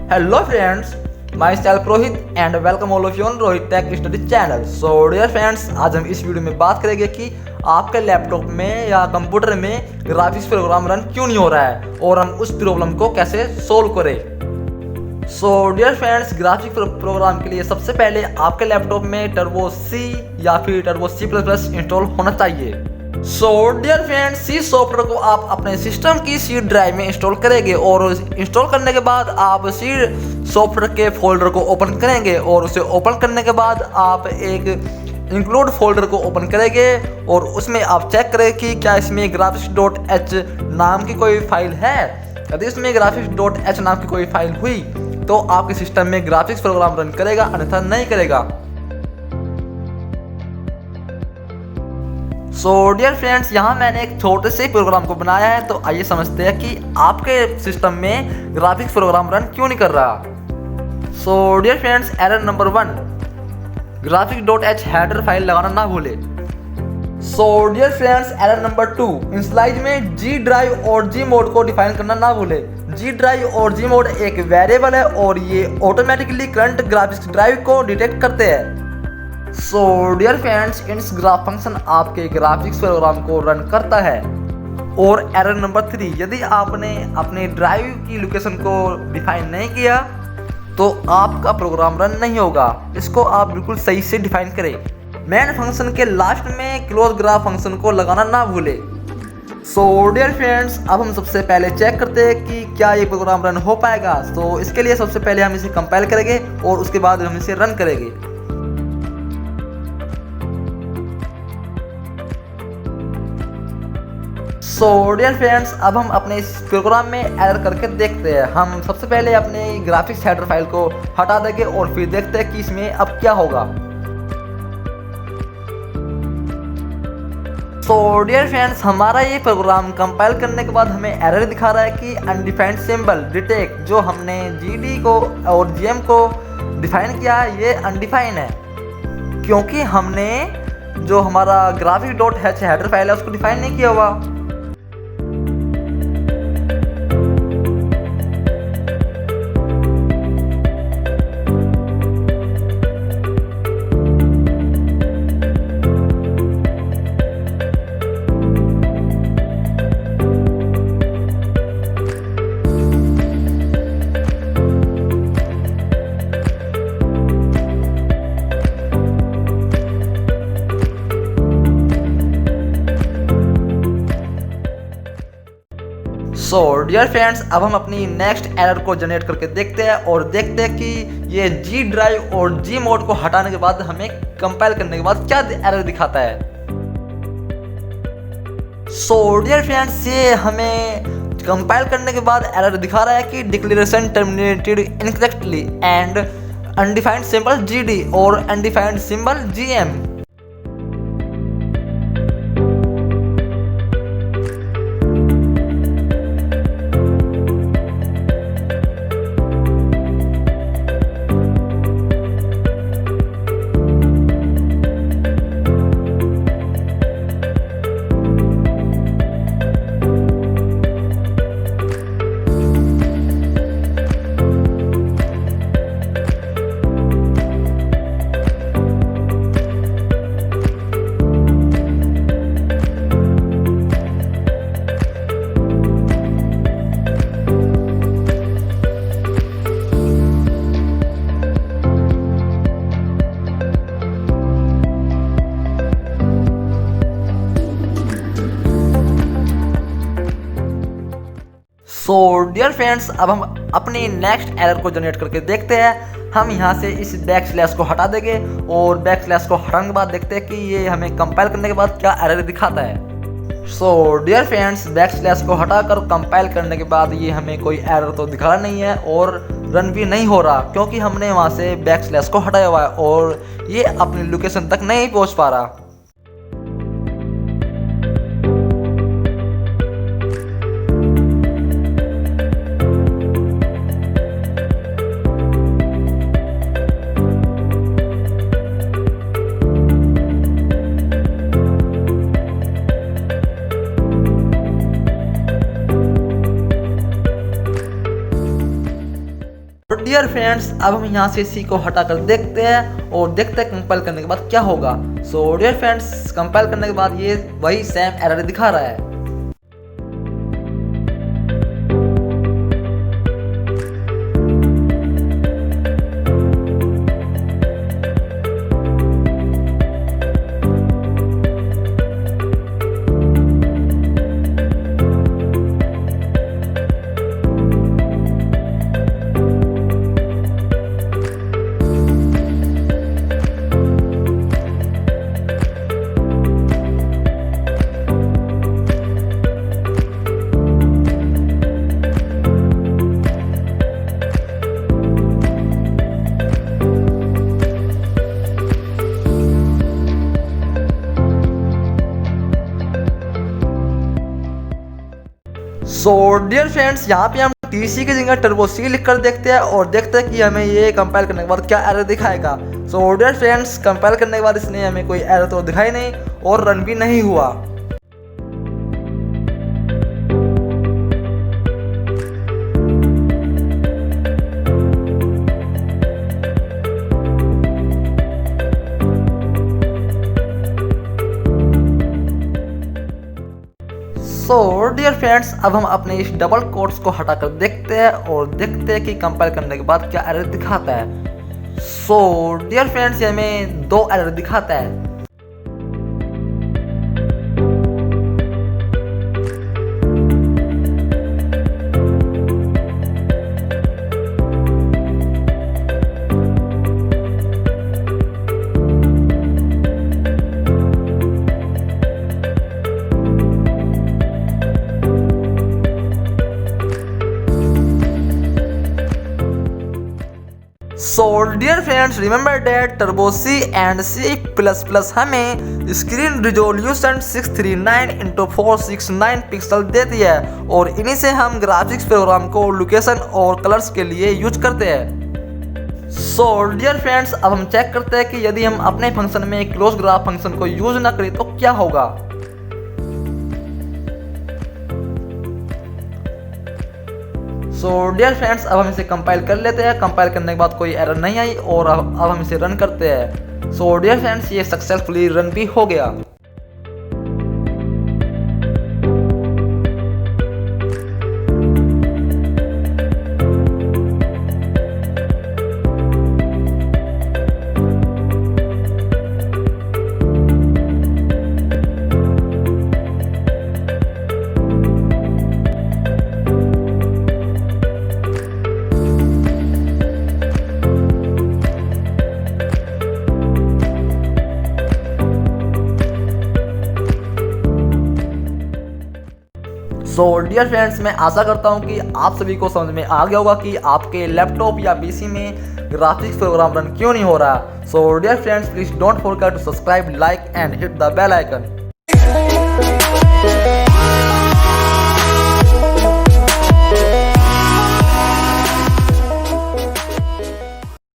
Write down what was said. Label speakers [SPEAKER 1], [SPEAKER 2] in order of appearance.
[SPEAKER 1] Hello friends, myself Rohit and welcome all of you on Rohit Tech Study channel. So dear friends, आज हम इस video में बात करेंगे कि आपके लैपटॉप में या कंप्यूटर में ग्राफिक्स प्रोग्राम रन क्यों नहीं हो रहा है और हम उस प्रॉब्लम को कैसे सोल्व करें। So dear friends, graphics program के लिए सबसे पहले आपके लैपटॉप में टर्बो सी या फिर टर्बो C++ इंस्टॉल होना चाहिए। सो डियर फ्रेंड्स, सी सॉफ्टवेयर को आप अपने सिस्टम की सी ड्राइव में इंस्टॉल करेंगे और इंस्टॉल करने के बाद आप सी सॉफ्टवेयर के फोल्डर को ओपन करेंगे और उसे ओपन करने के बाद आप एक इंक्लूड फोल्डर को ओपन करेंगे और उसमें आप चेक करें कि क्या इसमें graphics.h नाम की कोई फाइल है। यदि इसमें graphics.h नाम की कोई फाइल हुई तो आपके सिस्टम में ग्राफिक्स प्रोग्राम रन करेगा, अन्यथा नहीं करेगा। सो डियर फ्रेंड्स, यहाँ मैंने एक छोटे से प्रोग्राम को बनाया है, तो आइए समझते हैं कि आपके सिस्टम में ग्राफिक्स प्रोग्राम रन क्यों नहीं कर रहा। So dear friends, error number 1, graphics.h header file लगाना ना भूले। So dear friends, error number 2, initialize में जी ड्राइव और जी मोड को डिफाइन करना ना भूले। जी ड्राइव और जी मोड एक वेरिएबल है और ये ऑटोमेटिकली करंट ग्राफिक्स ड्राइव को डिटेक्ट करते हैं। सो डियर फ्रेंड्स, इस ग्राफ फंक्शन आपके ग्राफिक्स प्रोग्राम को रन करता है। और एरर नंबर 3, यदि आपने अपने ड्राइव की लोकेशन को डिफाइन नहीं किया तो आपका प्रोग्राम रन नहीं होगा। इसको आप बिल्कुल सही से डिफाइन करें। मेन फंक्शन के लास्ट में क्लोज ग्राफ फंक्शन को लगाना ना भूले। सो डियर फ्रेंड्स, अब हम सबसे पहले चेक करते हैं कि क्या ये प्रोग्राम रन हो पाएगा। तो इसके लिए सबसे पहले हम इसे कंपाइल करेंगे और उसके बाद हम इसे रन करेंगे। सो डियर फ्रेंड्स, अब हम अपने इस प्रोग्राम में एरर करके देखते हैं। हम सबसे पहले अपने ग्राफिक्स हेडर फाइल को हटा देंगे और फिर देखते हैं कि इसमें अब क्या होगा। सो डियर फ्रेंड्स, हमारा ये प्रोग्राम कंपाइल करने के बाद हमें एरर दिखा रहा है कि अनडिफाइंड सिंबल डिटेक्ट, जो हमने जीडी को और जीएम को डिफाइन किया है ये अनडिफाइन है, क्योंकि हमने जो हमारा graphics.h हेडर फाइल है उसको डिफाइन नहीं किया हुआ। सो डियर फ्रेंड्स, अब हम अपनी नेक्स्ट एरर को जनरेट करके देखते हैं और देखते हैं कि ये जी ड्राइव और जी मोड को हटाने के बाद हमें कंपाइल करने के बाद क्या एरर दिखाता है। सो डियर फ्रेंड्स, ये हमें कंपाइल करने के बाद एरर दिखा रहा है कि declaration terminated incorrectly and undefined symbol GD और undefined symbol GM. So dear friends, अब हम अपनी नेक्स्ट एरर को जनरेट करके देखते हैं। हम यहाँ से इस बैक स्लैश को हटा देंगे और बैक स्लैश को हटाने के बाद देखते हैं कि ये हमें कंपाइल करने के बाद क्या एरर दिखाता है। So dear friends, back slash को हटाकर कंपाइल करने के बाद ये हमें कोई एरर तो दिखा नहीं है और रन भी नहीं हो रहा, क्योंकि हमने वहाँ से बैक स्लैश को हटाया हुआ है और ये अपनी लोकेशन तक नहीं पहुँच पा रहा। डियर फ्रेंड्स, अब हम यहाँ से सी को हटाकर देखते हैं और देखते हैं कंपाइल करने के बाद क्या होगा। सो डियर फ्रेंड्स, कंपाइल करने के बाद ये वही सेम एरर दिखा रहा है। सो डियर फ्रेंड्स, यहाँ पे हम टीसी की जगह टर्बो सी लिख कर देखते हैं और देखते हैं कि हमें ये कंपाइल करने के बाद क्या एरर दिखाएगा। सो डियर फ्रेंड्स, कंपाइल करने के बाद इसने हमें कोई एरर तो दिखाई नहीं और रन भी नहीं हुआ। सो डियर फ्रेंड्स, अब हम अपने इस डबल कोट्स को हटाकर देखते हैं और देखते हैं कि कंपाइल करने के बाद क्या एरर दिखाता है। सो डियर फ्रेंड्स, ये हमें 2 एरर दिखाता है। So dear friends, remember that Turbo C and C++ हमें स्क्रीन रिजोल्यूशन 639x469 पिक्सल देती है और इन्हीं से हम ग्राफिक्स प्रोग्राम को लोकेशन और कलर्स के लिए यूज करते हैं। सो डियर फ्रेंड्स, अब हम चेक करते हैं कि यदि हम अपने फंक्शन में क्लोज ग्राफ फंक्शन को यूज ना करें तो क्या होगा। सो डियर फ्रेंड्स, अब हम इसे कंपाइल कर लेते हैं। कंपाइल करने के बाद कोई एरर नहीं आई और अब हम इसे रन करते हैं। सो डियर फ्रेंड्स, ये सक्सेसफुली रन भी हो गया। सो डियर फ्रेंड्स, मैं आशा करता हूं कि आप सभी को समझ में आ गया होगा कि आपके लैपटॉप या पीसी में ग्राफिक्स प्रोग्राम रन क्यों नहीं हो रहा। So dear friends, please don't forget to subscribe, like and hit the bell icon.